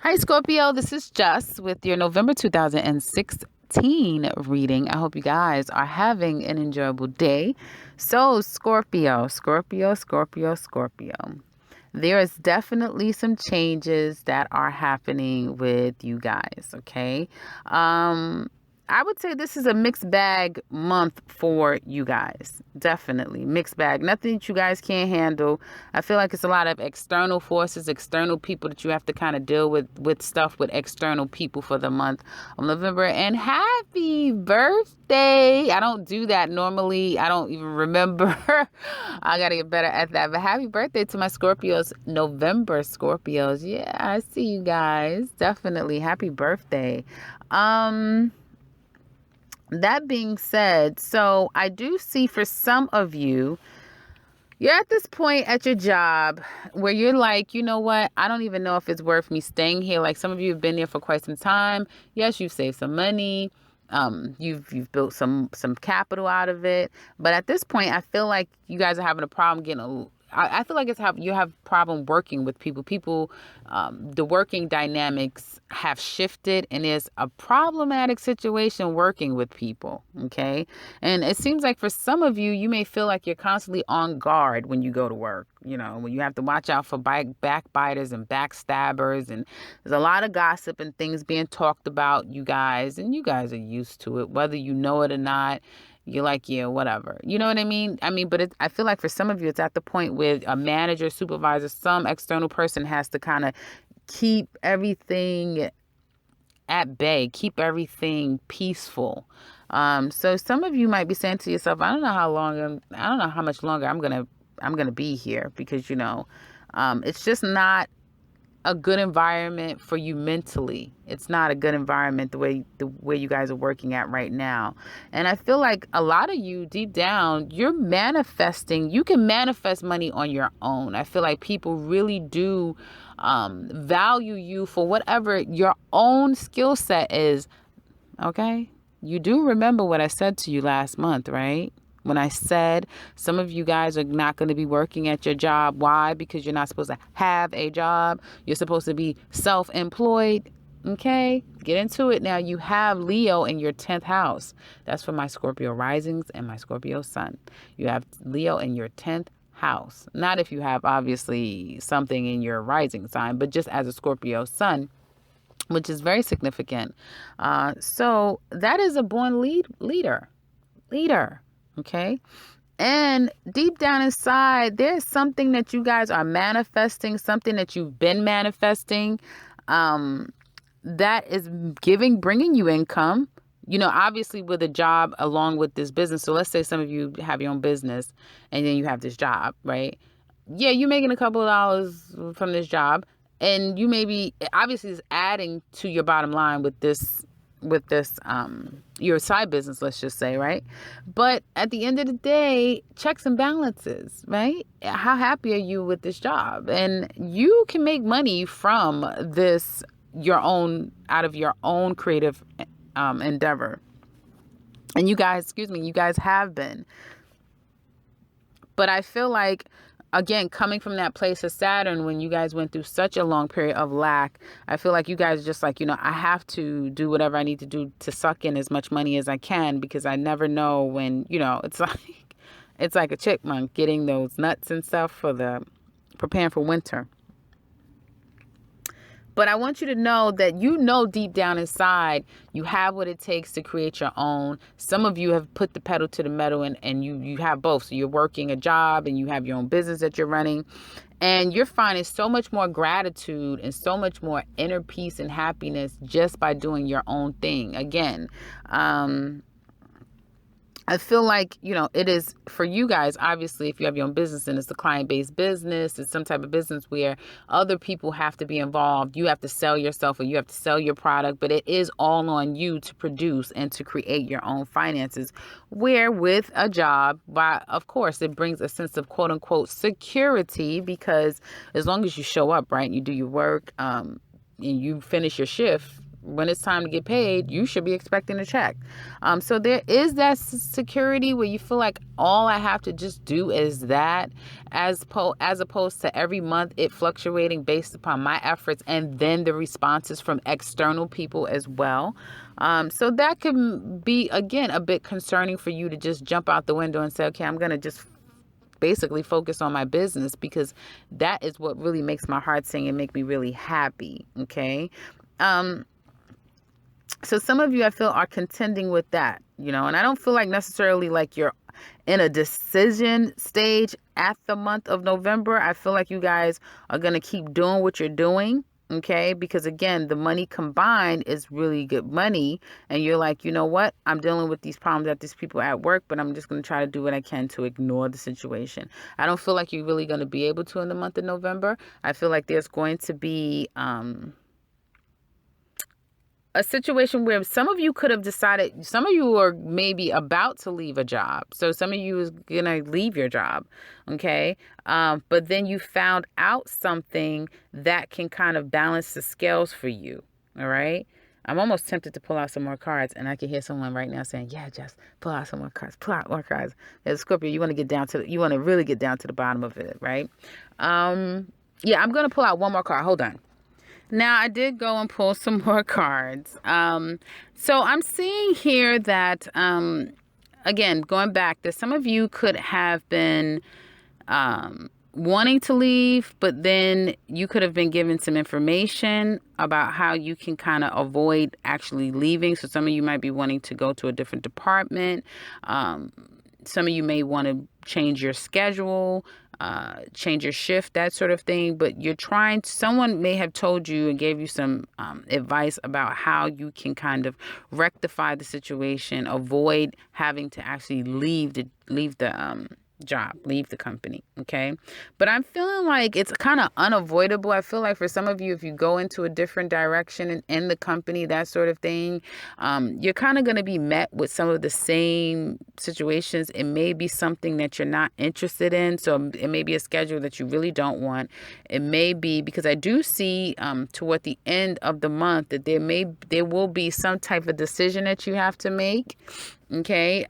Hi, Scorpio. This is Jess with your November 2016 reading. I hope you guys are having an enjoyable day. So, Scorpio. There is definitely some changes that are happening with you guys, okay? I would say this is a mixed bag month for you guys. Definitely mixed bag. Nothing that you guys can't handle. I feel like it's a lot of external forces, external people that you have to kind of deal with stuff with external people for the month of November. And happy birthday. I don't do that normally. I don't even remember. I got to get better at that. But happy birthday to my Scorpios, November Scorpios. Yeah, I see you guys. Definitely happy birthday. Um that being said, so I do see for some of you, you're at this point at your job where you're like, you know what? I don't even know if it's worth me staying here. Like some of you have been there for quite some time. Yes, you've saved some money. You've built some capital out of it. But at this point, I feel like you guys are having a problem getting I feel like you have problem working with people. The working dynamics have shifted, and there's a problematic situation working with people. Okay, and it seems like for some of you, you may feel like you're constantly on guard when you go to work. You know, when you have to watch out for backbiters and backstabbers, and there's a lot of gossip and things being talked about you guys, and you guys are used to it, whether you know it or not. You're like, yeah, whatever. You know what I mean? But I feel like for some of you, it's at the point where a manager, supervisor, some external person has to kind of keep everything at bay, keep everything peaceful. So some of you might be saying to yourself, I don't know how much longer I'm gonna be here because it's just not a good environment for you mentally. It's not a good environment the way you guys are working at right now. And I feel like a lot of you deep down, you're manifesting. You can manifest money on your own. I feel like people really do value you for whatever your own skill set is. Okay? You do remember what I said to you last month, right? When I said some of you guys are not going to be working at your job. Why? Because you're not supposed to have a job. You're supposed to be self-employed. Okay? Get into it now. You have Leo in your 10th house. That's for my Scorpio risings and my Scorpio sun. You have Leo in your 10th house. Not if you have obviously something in your rising sign, but just as a Scorpio sun, which is very significant. So that is a born leader. Okay. And deep down inside, there's something that you guys are manifesting, something that you've been manifesting, that is bringing you income. Obviously with a job along with this business. So let's say some of you have your own business and then you have this job, right? Yeah, you're making a couple of dollars from this job, and you may be obviously is adding to your bottom line with this your side business, let's just say, right? But at the end of the day, checks and balances, right? How happy are you with this job? And you can make money from this out of your own creative endeavor. And you guys have been. But I feel like, again, coming from that place of Saturn, when you guys went through such a long period of lack, I feel like you guys are just like, I have to do whatever I need to do to suck in as much money as I can, because I never know when, it's like a chipmunk getting those nuts and stuff preparing for winter. But I want you to know that deep down inside, you have what it takes to create your own. Some of you have put the pedal to the metal, and you have both. So you're working a job and you have your own business that you're running. And you're finding so much more gratitude and so much more inner peace and happiness just by doing your own thing. Again, I feel like, it is for you guys, obviously, if you have your own business and it's a client-based business, it's some type of business where other people have to be involved. You have to sell yourself or you have to sell your product, but it is all on you to produce and to create your own finances. Where with a job, of course, it brings a sense of quote unquote security, because as long as you show up, right, you do your work, and you finish your shift, when it's time to get paid, you should be expecting a check. So there is that security where you feel like all I have to just do is that, as opposed to every month it fluctuating based upon my efforts and then the responses from external people as well. So that can be, again, a bit concerning for you to just jump out the window and say, okay, I'm going to just basically focus on my business, because that is what really makes my heart sing and make me really happy. Okay. So some of you, I feel, are contending with that, and I don't feel like necessarily like you're in a decision stage at the month of November. I feel like you guys are going to keep doing what you're doing. Okay, because again, the money combined is really good money. And you're like, you know what? I'm dealing with these problems at these people at work, but I'm just going to try to do what I can to ignore the situation. I don't feel like you're really going to be able to in the month of November. I feel like there's going to be a situation where some of you could have decided, some of you are maybe about to leave a job. So some of you is going to leave your job. Okay. But then you found out something that can kind of balance the scales for you. All right. I'm almost tempted to pull out some more cards, and I can hear someone right now saying, yeah, just pull out some more cards, pull out more cards. As Scorpio, you want to really get down to the bottom of it. Right. Yeah, I'm going to pull out one more card. Hold on. Now, I did go and pull some more cards. So I'm seeing here that, again, going back, that some of you could have been wanting to leave, but then you could have been given some information about how you can kind of avoid actually leaving. So some of you might be wanting to go to a different department. Some of you may want to change your schedule, change your shift, that sort of thing. But someone may have told you and gave you some advice about how you can kind of rectify the situation, avoid having to actually leave the job, leave the company. Okay. But I'm feeling like it's kind of unavoidable. I feel like for some of you, if you go into a different direction in the company, that sort of thing, you're kind of going to be met with some of the same situations. It may be something that you're not interested in. So it may be a schedule that you really don't want. It may be, because I do see toward the end of the month that there will be some type of decision that you have to make. Okay.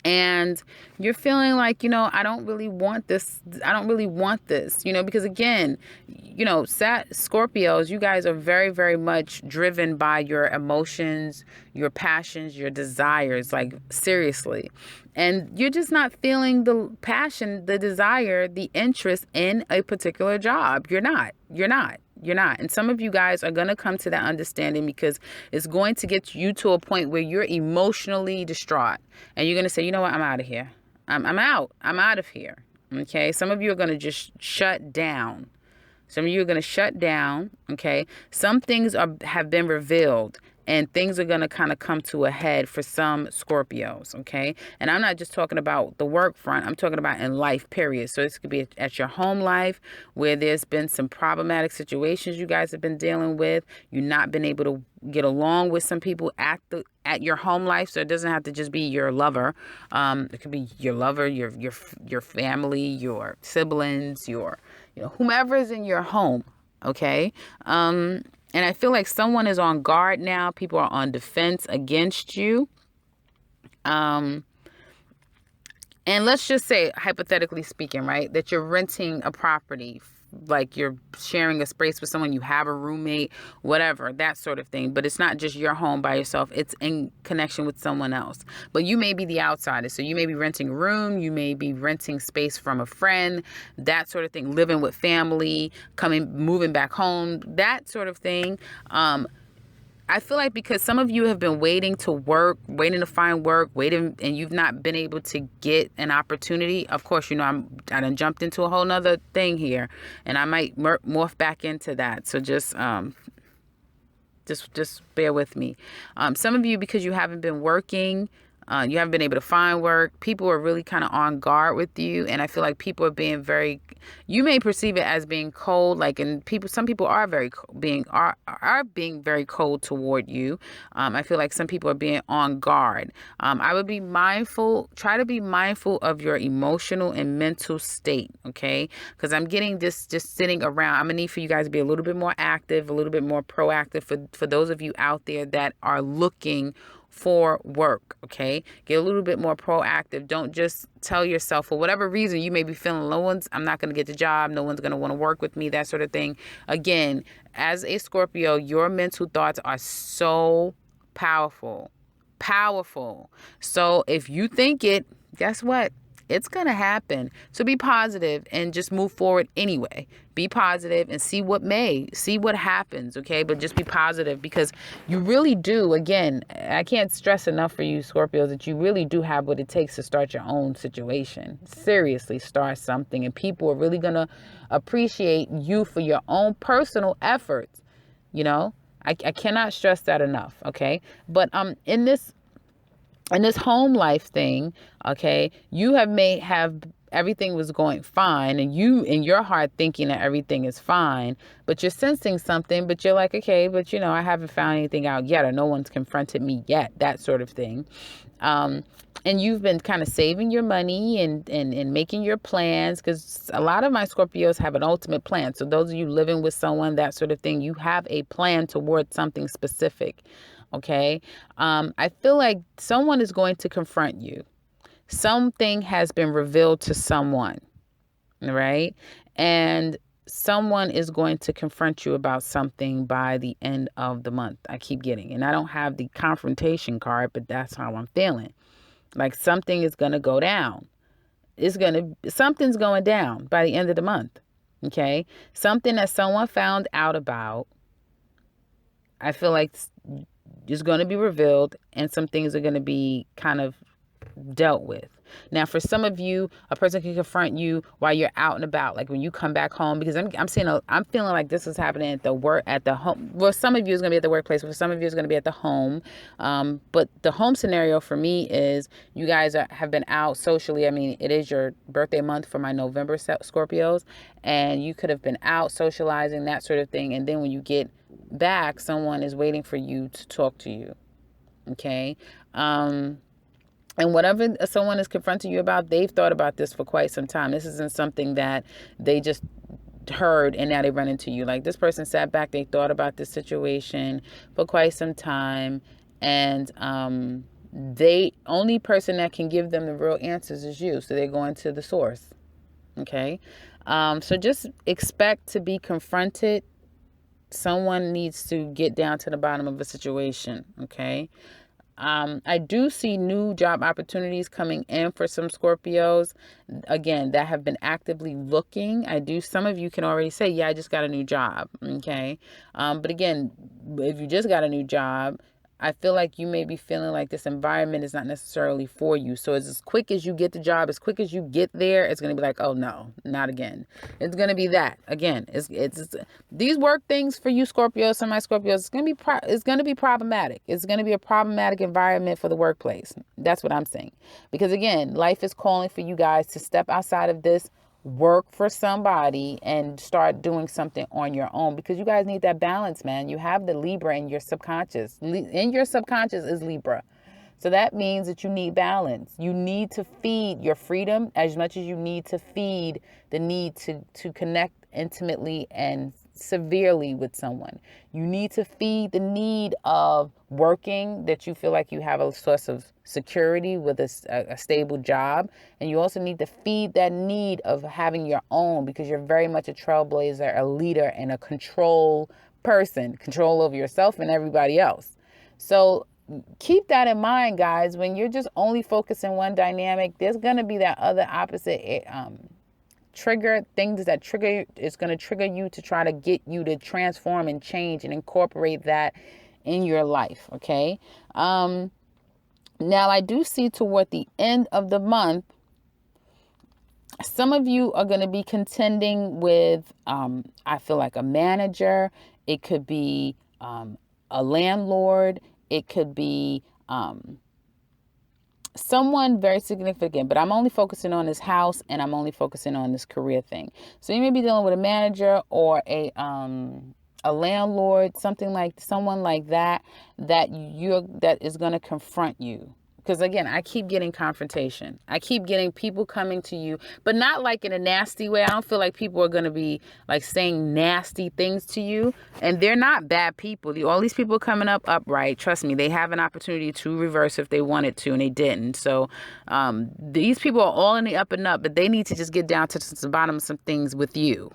And you're feeling like, I don't really want this. I don't really want this, because again, Scorpios, you guys are very, very much driven by your emotions, your passions, your desires, like seriously. And you're just not feeling the passion, the desire, the interest in a particular job. You're not. And some of you guys are going to come to that understanding, because it's going to get you to a point where you're emotionally distraught, and you're going to say, you know what, I'm out of here. I'm out of here. Okay. Some of you are going to just shut down. Some of you are going to shut down. Okay. Some things have been revealed, and things are going to kind of come to a head for some Scorpios. Okay. And I'm not just talking about the work front. I'm talking about in life, period. So this could be at your home life, where there's been some problematic situations you guys have been dealing with. You've not been able to get along with some people at your home life. So it doesn't have to just be your lover. It could be your lover, your family, your siblings, whomever is in your home. Okay. And I feel like someone is on guard now. People are on defense against you. And let's just say, hypothetically speaking, right, that you're renting a property, like you're sharing a space with someone, you have a roommate, whatever, that sort of thing. But it's not just your home by yourself. It's in connection with someone else. But you may be the outsider. So you may be renting a room. You may be renting space from a friend, that sort of thing, living with family, moving back home, that sort of thing. I feel like because some of you have been waiting to find work, and you've not been able to get an opportunity. Of course, I done jumped into a whole nother thing here, and I might morph back into that. So just bear with me. Some of you, because you haven't been working, You haven't been able to find work. People are really kind of on guard with you. And I feel like people are being you may perceive it as being cold. Like, and some people are being very cold toward you. I feel like some people are being on guard. I would be mindful, try to be mindful of your emotional and mental state. Okay. Because I'm getting this just sitting around. I'm going to need for you guys to be a little bit more active, a little bit more proactive for those of you out there that are looking for work. Okay. Get a little bit more proactive. Don't just tell yourself, for whatever reason, you may be feeling I'm not going to get the job. No one's going to want to work with me, that sort of thing. Again, as a Scorpio, your mental thoughts are so powerful. Powerful. So if you think it, guess what? It's going to happen. So be positive and just move forward anyway. Be positive and see what happens, okay? But just be positive, because you really do. Again, I can't stress enough for you Scorpios that you really do have what it takes to start your own situation. Seriously, start something, and people are really going to appreciate you for your own personal efforts. You know, I cannot stress that enough, okay? But in this home life thing, okay, you may have everything was going fine, and you in your heart thinking that everything is fine, but you're sensing something, but you're like, okay, but I haven't found anything out yet, or no one's confronted me yet, that sort of thing. And you've been kind of saving your money and making your plans, because a lot of my Scorpios have an ultimate plan. So those of you living with someone, that sort of thing, you have a plan towards something specific. Okay. I feel like someone is going to confront you. Something has been revealed to someone, right? And someone is going to confront you about something by the end of the month. I keep getting, and I don't have the confrontation card, but that's how I'm feeling. Like something is going to go down. Something's going down by the end of the month. Okay. Something that someone found out about, I feel like is going to be revealed, and some things are going to be kind of dealt with. Now, for some of you, a person can confront you while you're out and about, like when you come back home, because I'm feeling like this is happening at the home. Well, some of you is going to be at the workplace, for some of you is going to be at the home. But the home scenario for me is you guys have been out socially. I mean, it is your birthday month for my November Scorpios, and you could have been out socializing, that sort of thing. And then when you get back, someone is waiting for you to talk to you. Okay. And whatever someone is confronting you about, they've thought about this for quite some time. This isn't something that they just heard and now they run into you. Like, this person sat back, they thought about this situation for quite some time, and the only person that can give them the real answers is you. So they're going to the source. Okay. So just expect to be confronted. Someone needs to get down to the bottom of a situation. Okay. I do see new job opportunities coming in for some Scorpios, again, that have been actively looking. Some of you can already say, yeah, I just got a new job. Okay. But again, if you just got a new job, I feel like you may be feeling like this environment is not necessarily for you. So as quick as you get the job, as quick as you get there, it's going to be like, oh no, not again. It's going to be that again. It's these work things for you Scorpios and my Scorpios. It's going to be problematic. It's going to be a problematic environment for the workplace. That's what I'm saying. Because again, life is calling for you guys to step outside of this, work for somebody, and start doing something on your own, because you guys need that balance, man. You have the Libra in your subconscious. In your subconscious is Libra. So that means that you need balance. You need to feed your freedom as much as you need to feed the need to connect intimately and severely with someone. You need to feed the need of working, that you feel like you have a source of security with a stable job. And you also need to feed that need of having your own, because you're very much a trailblazer, a leader, and a control person, control over yourself and everybody else. So keep that in mind, guys. When you're just only focusing one dynamic, there's going to be that other opposite trigger, things that it's going to trigger you to try to get you to transform and change and incorporate that in your life. Okay. Now I do see toward the end of the month, some of you are going to be contending with, I feel like, a manager. It could be a landlord. It could be someone very significant, but I'm only focusing on this house and I'm only focusing on this career thing. So you may be dealing with a manager or a landlord, someone like that, that is going to confront you. Because again, I keep getting confrontation. I keep getting people coming to you, but not like in a nasty way. I don't feel like people are going to be like saying nasty things to you. And they're not bad people. All these people coming up upright, trust me, they have an opportunity to reverse if they wanted to, and they didn't. So these people are all in the up and up, but they need to just get down to the bottom of some things with you.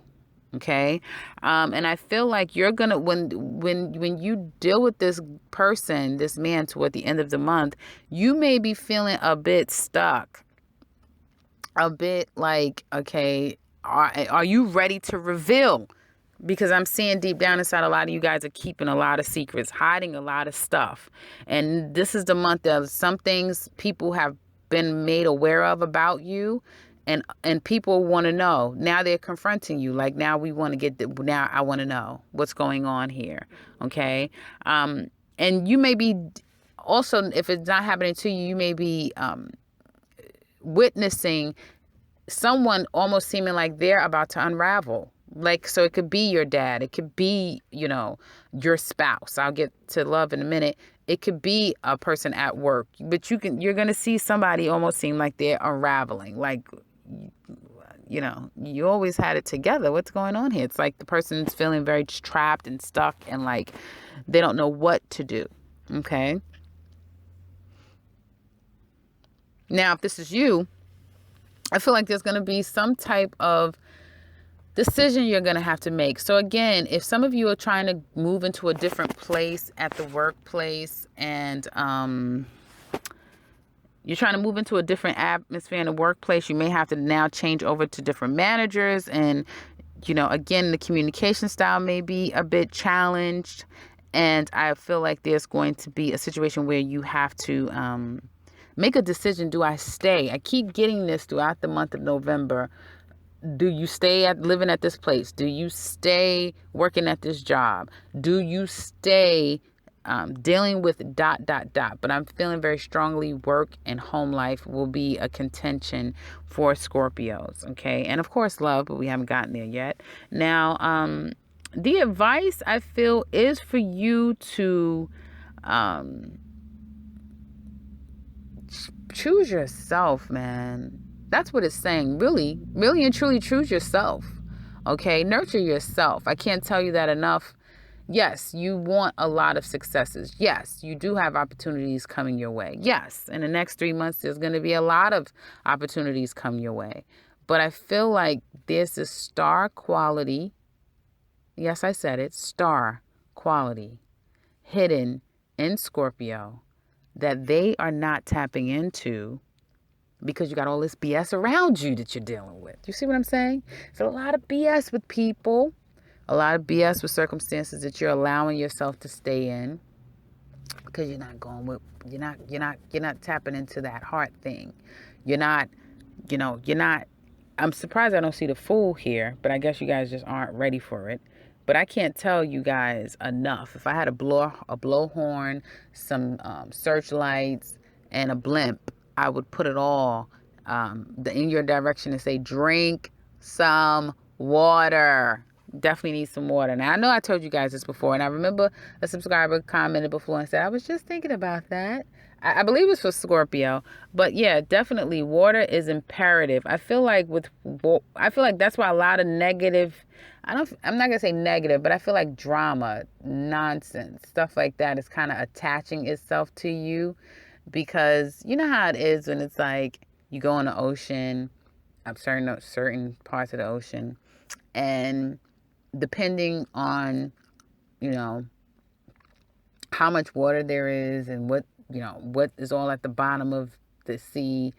Okay. And I feel like you're gonna, when you deal with this person, this man, toward the end of the month, you may be feeling a bit stuck, a bit like, okay, are you ready to reveal? Because I'm seeing deep down inside, a lot of you guys are keeping a lot of secrets, hiding a lot of stuff. And this is the month of some things people have been made aware of about you, and people want to know. Now they're confronting you. Like, now we want to now I want to know what's going on here. Okay. And you may be also, if it's not happening to you, you may be witnessing someone almost seeming like they're about to unravel. Like, so it could be your dad. It could be, your spouse. I'll get to love in a minute. It could be a person at work, but you're going to see somebody almost seem like they're unraveling. Like, you always had it together. What's going on here? It's like the person's feeling very trapped and stuck and like they don't know what to do. Okay. Now, if this is you, I feel like there's going to be some type of decision you're going to have to make. So again, if some of you are trying to move into a different place at the workplace, and you're trying to move into a different atmosphere in the workplace, you may have to now change over to different managers. And, again, the communication style may be a bit challenged. And I feel like there's going to be a situation where you have to make a decision. Do I stay? I keep getting this throughout the month of November. Do you stay living at this place? Do you stay working at this job? Do you stay dealing with ... But I'm feeling very strongly work and home life will be a contention for Scorpios. Okay. And of course, love, but we haven't gotten there yet. Now, the advice I feel is for you to choose yourself, man. That's what it's saying. Really, really and truly choose yourself. Okay. Nurture yourself. I can't tell you that enough. Yes, you want a lot of successes. Yes, you do have opportunities coming your way. Yes, in the next 3 months, there's going to be a lot of opportunities come your way. But I feel like there's a star quality. Yes, I said it. Star quality hidden in Scorpio that they are not tapping into, because you got all this BS around you that you're dealing with. You see what I'm saying? It's a lot of BS with people, a lot of BS with circumstances that you're allowing yourself to stay in, because you're not tapping into that heart thing. You're not. I'm surprised I don't see the Fool here, but I guess you guys just aren't ready for it. But I can't tell you guys enough. If I had a blowhorn, some searchlights, and a blimp, I would put it all in your direction and say, drink some water. Definitely need some water. Now, I know I told you guys this before, and I remember a subscriber commented before and said, I was just thinking about that. I believe it's for Scorpio, but yeah, definitely water is imperative. I feel like that's why a lot of negative, I'm not going to say negative, but I feel like drama, nonsense, stuff like that is kind of attaching itself to you, because you know how it is when it's like you go in the ocean, certain parts of the ocean, and depending on, how much water there is and what is all at the bottom of the sea.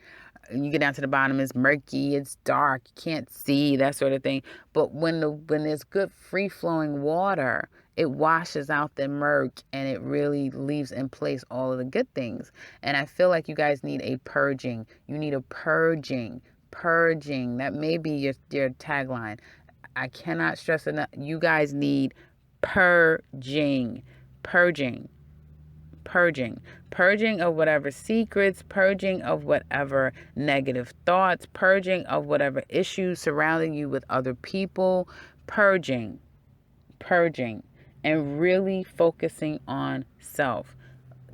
You get down to the bottom, it's murky, it's dark, you can't see, that sort of thing. But when there's good free flowing water, it washes out the murk and it really leaves in place all of the good things. And I feel like you guys need a purging. You need a purging. That may be your tagline. I cannot stress enough. You guys need purging. Purging of whatever secrets, purging of whatever negative thoughts, purging of whatever issues surrounding you with other people, purging, and really focusing on self.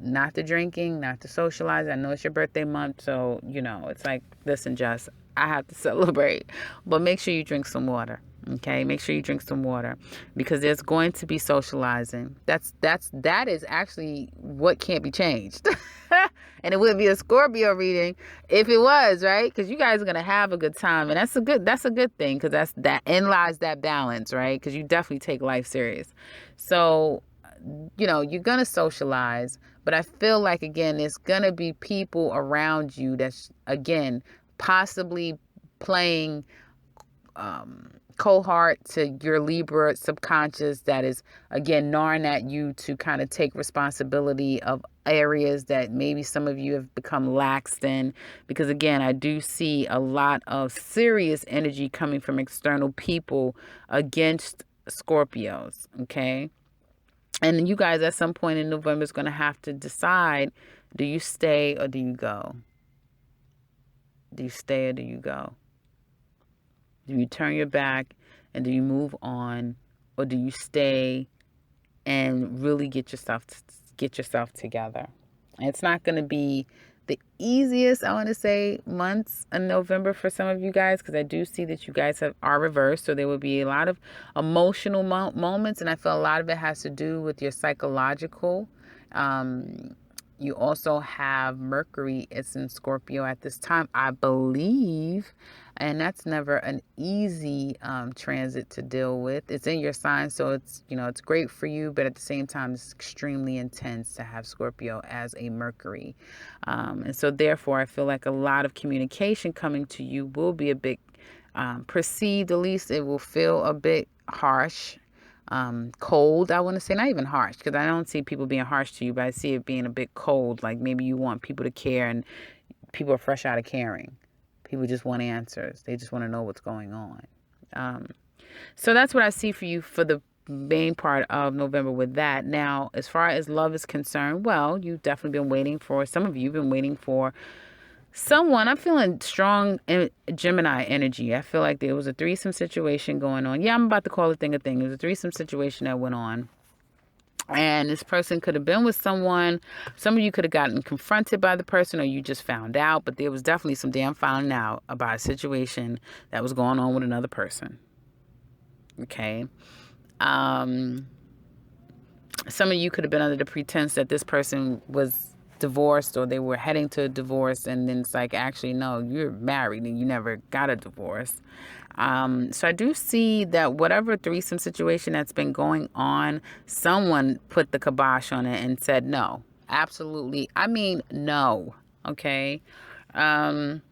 Not the drinking, not the socializing. I know it's your birthday month, so, it's like, listen, Jess, I have to celebrate. But make sure you drink some water. Okay, make sure you drink some water, because there's going to be socializing. That is actually what can't be changed. And it would be a Scorpio reading if it was, right? Because you guys are gonna have a good time, and that's a good thing, because that in lies that balance, right? Because you definitely take life serious. So, you're gonna socialize, but I feel like, again, there's gonna be people around you that's, again, possibly playing cohort to your Libra subconscious, that is, again, gnawing at you to kind of take responsibility of areas that maybe some of you have become laxed in. Because, again, I do see a lot of serious energy coming from external people against Scorpios, okay? And you guys at some point in November is going to have to decide, do you stay or do you go? Do you stay or do you go? Do you turn your back and do you move on, or do you stay and really get yourself together? And it's not going to be the easiest, I want to say, months in November for some of you guys, because I do see that you guys are reversed. So there will be a lot of emotional moments, and I feel a lot of it has to do with your psychological. You also have Mercury. It's in Scorpio at this time, I believe. And that's never an easy transit to deal with. It's in your sign, so it's great for you, but at the same time, it's extremely intense to have Scorpio as a Mercury. And so therefore, I feel like a lot of communication coming to you will be a bit perceived, at least it will feel a bit harsh. Cold, I want to say, not even harsh, because I don't see people being harsh to you, but I see it being a bit cold. Like maybe you want people to care, and people are fresh out of caring. People just want answers. They just want to know what's going on. So that's what I see for you for the main part of November with that. Now, as far as love is concerned, well, you've definitely been waiting for, some of you have been waiting for someone. I'm feeling strong Gemini energy. I feel like there was a threesome situation going on. Yeah, I'm about to call a thing a thing. There was a threesome situation that went on. And this person could have been with someone. Some of you could have gotten confronted by the person, or you just found out. But there was definitely some damn finding out about a situation that was going on with another person. Okay. Some of you could have been under the pretense that this person was divorced, or they were heading to a divorce, and then it's like, actually, no, you're married and you never got a divorce. So I do see that whatever threesome situation that's been going on, someone put the kibosh on it and said no. Absolutely. I mean, no. Okay. And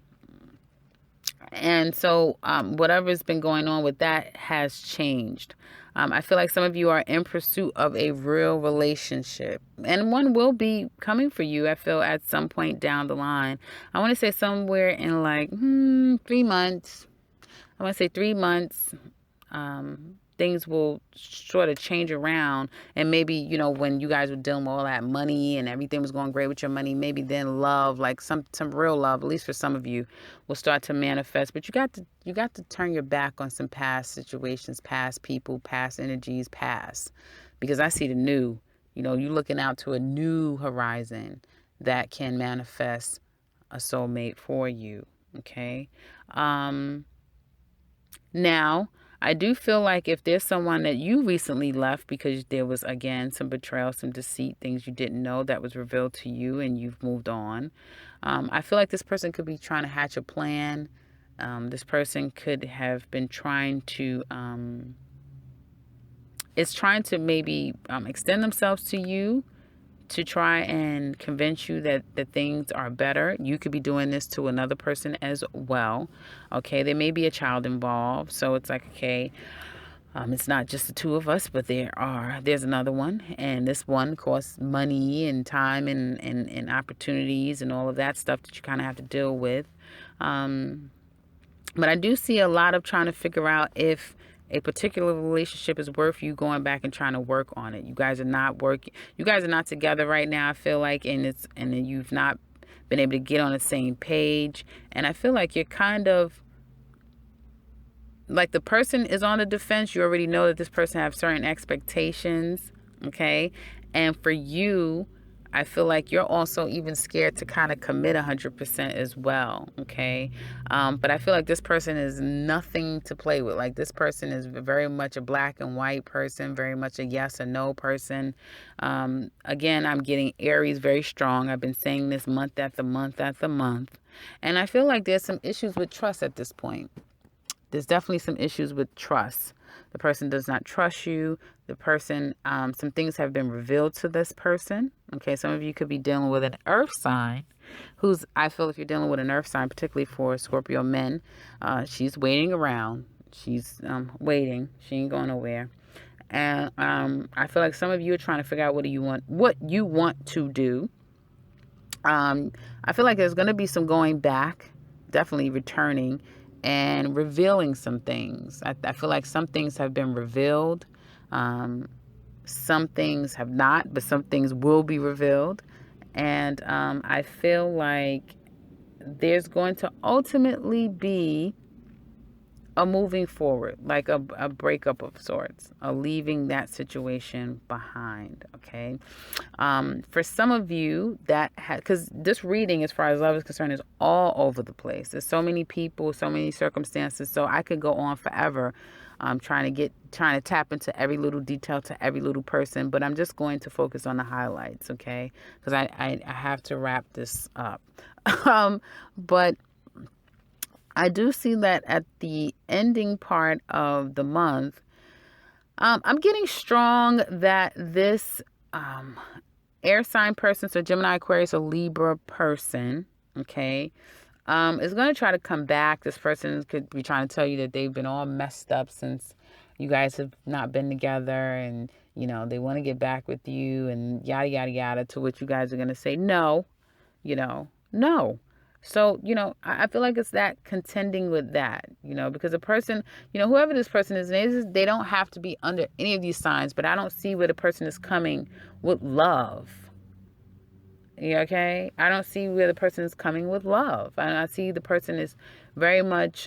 so whatever's been going on with that has changed. I feel like some of you are in pursuit of a real relationship, and one will be coming for you, I feel, at some point down the line. I want to say somewhere in like 3 months. I want to say 3 months. Things will sort of change around, and maybe, when you guys were dealing with all that money and everything was going great with your money, maybe then love, like some real love, at least for some of you, will start to manifest. But you got to turn your back on some past situations, past people, past energies, because I see the new. You're looking out to a new horizon that can manifest a soulmate for you. Okay. Now, I do feel like if there's someone that you recently left because there was, again, some betrayal, some deceit, things you didn't know that was revealed to you and you've moved on, I feel like this person could be trying to hatch a plan. This person could have been trying to maybe extend themselves to you to try and convince you that things are better. You could be doing this to another person as well. Okay, there may be a child involved, so it's like, okay, it's not just the two of us, but there's another one, and this one costs money and time and opportunities and all of that stuff that you kind of have to deal with. But I do see a lot of trying to figure out if A particular relationship is worth you going back and trying to work on it. You guys are not working. You guys are not together right now, I feel like, and then you've not been able to get on the same page. And I feel like you're kind of like the person is on the defense. You already know that this person has certain expectations, okay? And for you, I feel like you're also even scared to kind of commit 100% as well, okay? But I feel like this person is nothing to play with. Like this person is very much a black and white person, very much a yes or no person. Again, I'm getting Aries very strong. I've been saying this month after month after month. And I feel like there's some issues with trust at this point. There's definitely some issues with trust. The person does not trust you. The person, some things have been revealed to this person. Okay, some of you could be dealing with an earth sign I feel if you're dealing with an earth sign, particularly for Scorpio men, she's waiting around. She's waiting. She ain't going nowhere. And I feel like some of you are trying to figure out what you want to do. I feel like there's going to be some going back, definitely returning and revealing some things. I feel like some things have been revealed. Some things have not, but some things will be revealed. And I feel like there's going to ultimately be a moving forward, like a breakup of sorts, a leaving that situation behind, okay? For some of you that because this reading, as far as love is concerned, is all over the place. There's so many people, so many circumstances, so I could go on forever trying to tap into every little detail to every little person, but I'm just going to focus on the highlights, okay? Because I have to wrap this up. But I do see that at the ending part of the month, I'm getting strong that this air sign person, so Gemini, Aquarius, or Libra person, okay, is going to try to come back. This person could be trying to tell you that they've been all messed up since you guys have not been together, and, you know, they want to get back with you and yada, yada, yada, to which you guys are going to say, no, no. So, I feel like it's that contending with that, because a person, whoever this person is, they don't have to be under any of these signs, but I don't see where the person is coming with love. Yeah, okay? I don't see where the person is coming with love. I see the person is very much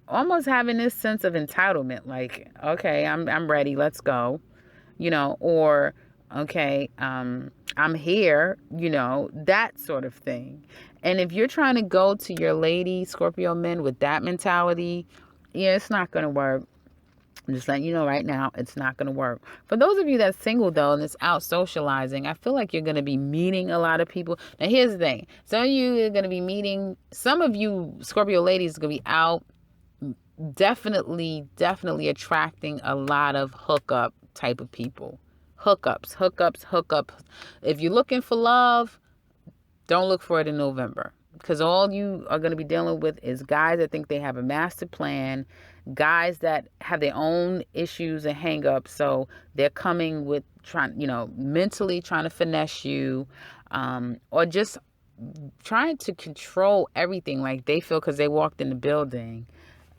almost having this sense of entitlement, like, okay, I'm ready, let's go, or okay, I'm here, that sort of thing. And if you're trying to go to your lady Scorpio men with that mentality, yeah, it's not going to work. I'm just letting you know right now, it's not going to work. For those of you that's single, though, and it's out socializing, I feel like you're going to be meeting a lot of people. Now, here's the thing. Some of you are going to be meeting, some of you Scorpio ladies are going to be out definitely attracting a lot of hookup type of people. Hookups. If you're looking for love, don't look for it in November, because all you are going to be dealing with is guys that think they have a master plan, guys that have their own issues and hang-ups, so they're coming with mentally trying to finesse you, or just trying to control everything, like they feel because they walked in the building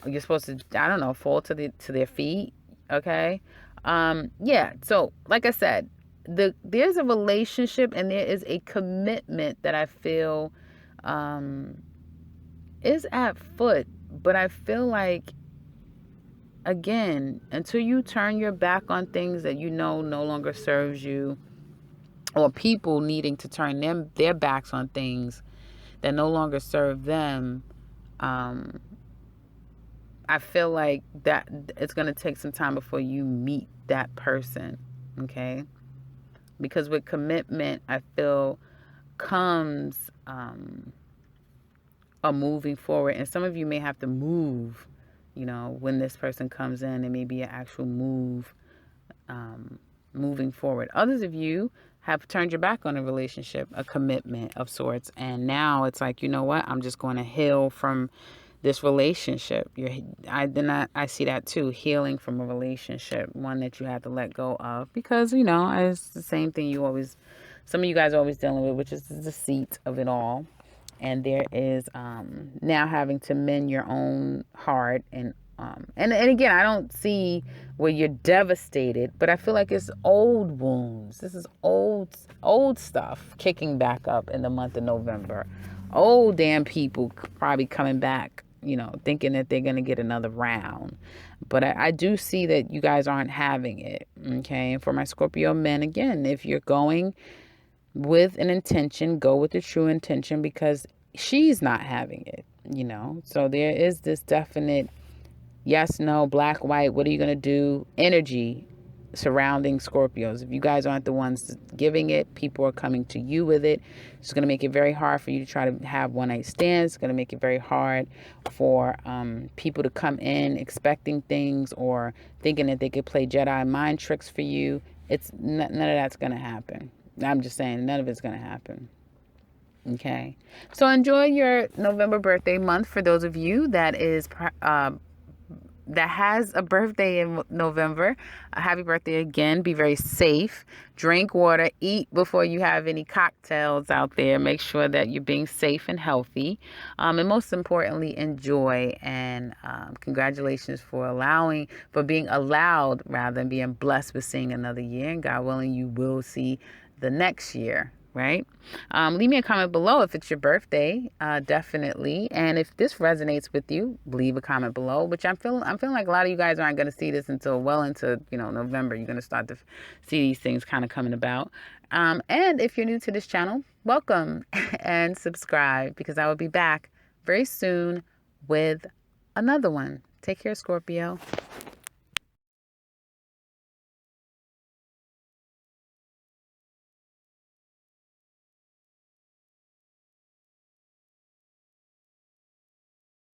you're supposed to, I don't know, fall to their feet, okay? Yeah, so like I said, there's a relationship and there is a commitment that I feel is at foot, but I feel like, again, until you turn your back on things that no longer serves you, or people needing to turn their backs on things that no longer serve them, I feel like that it's going to take some time before you meet that person, okay? Because with commitment, I feel comes a moving forward. And some of you may have to move, when this person comes in. It may be an actual move moving forward. Others of you have turned your back on a relationship, a commitment of sorts. And now it's like, you know what? I'm just going to heal from this relationship. I see that too, healing from a relationship, one that you had to let go of, because it's the same thing some of you guys are always dealing with, which is the deceit of it all. And there is now having to mend your own heart and And again, I don't see where you're devastated, but I feel like it's old wounds. This is old stuff kicking back up in the month of November. Old damn people probably coming back, thinking that they're going to get another round. But I do see that you guys aren't having it. Okay. And for my Scorpio men, again, if you're going with an intention, go with the true intention, because she's not having it, So there is this definite yes, no, black, white, what are you going to do energy surrounding Scorpios. If you guys aren't the ones giving it, people are coming to you with it. It's going to make it very hard for you to try to have one night stands. It's going to make it very hard for people to come in expecting things or thinking that they could play Jedi mind tricks for you. It's none of that's going to happen. I'm just saying, none of it's going to happen. Okay. So enjoy your November birthday month for those of you that has a birthday in November. A happy birthday again. Be very safe. Drink water. Eat before you have any cocktails out there. Make sure that you're being safe and healthy. And most importantly, enjoy. And congratulations for being allowed, rather than being blessed with seeing another year. And God willing, you will see the next year. Right? Leave me a comment below if it's your birthday, definitely. And if this resonates with you, leave a comment below. Which I'm feeling like a lot of you guys aren't going to see this until well into November. You're going to start to see these things kind of coming about. And if you're new to this channel, welcome and subscribe, because I will be back very soon with another one. Take care, Scorpio.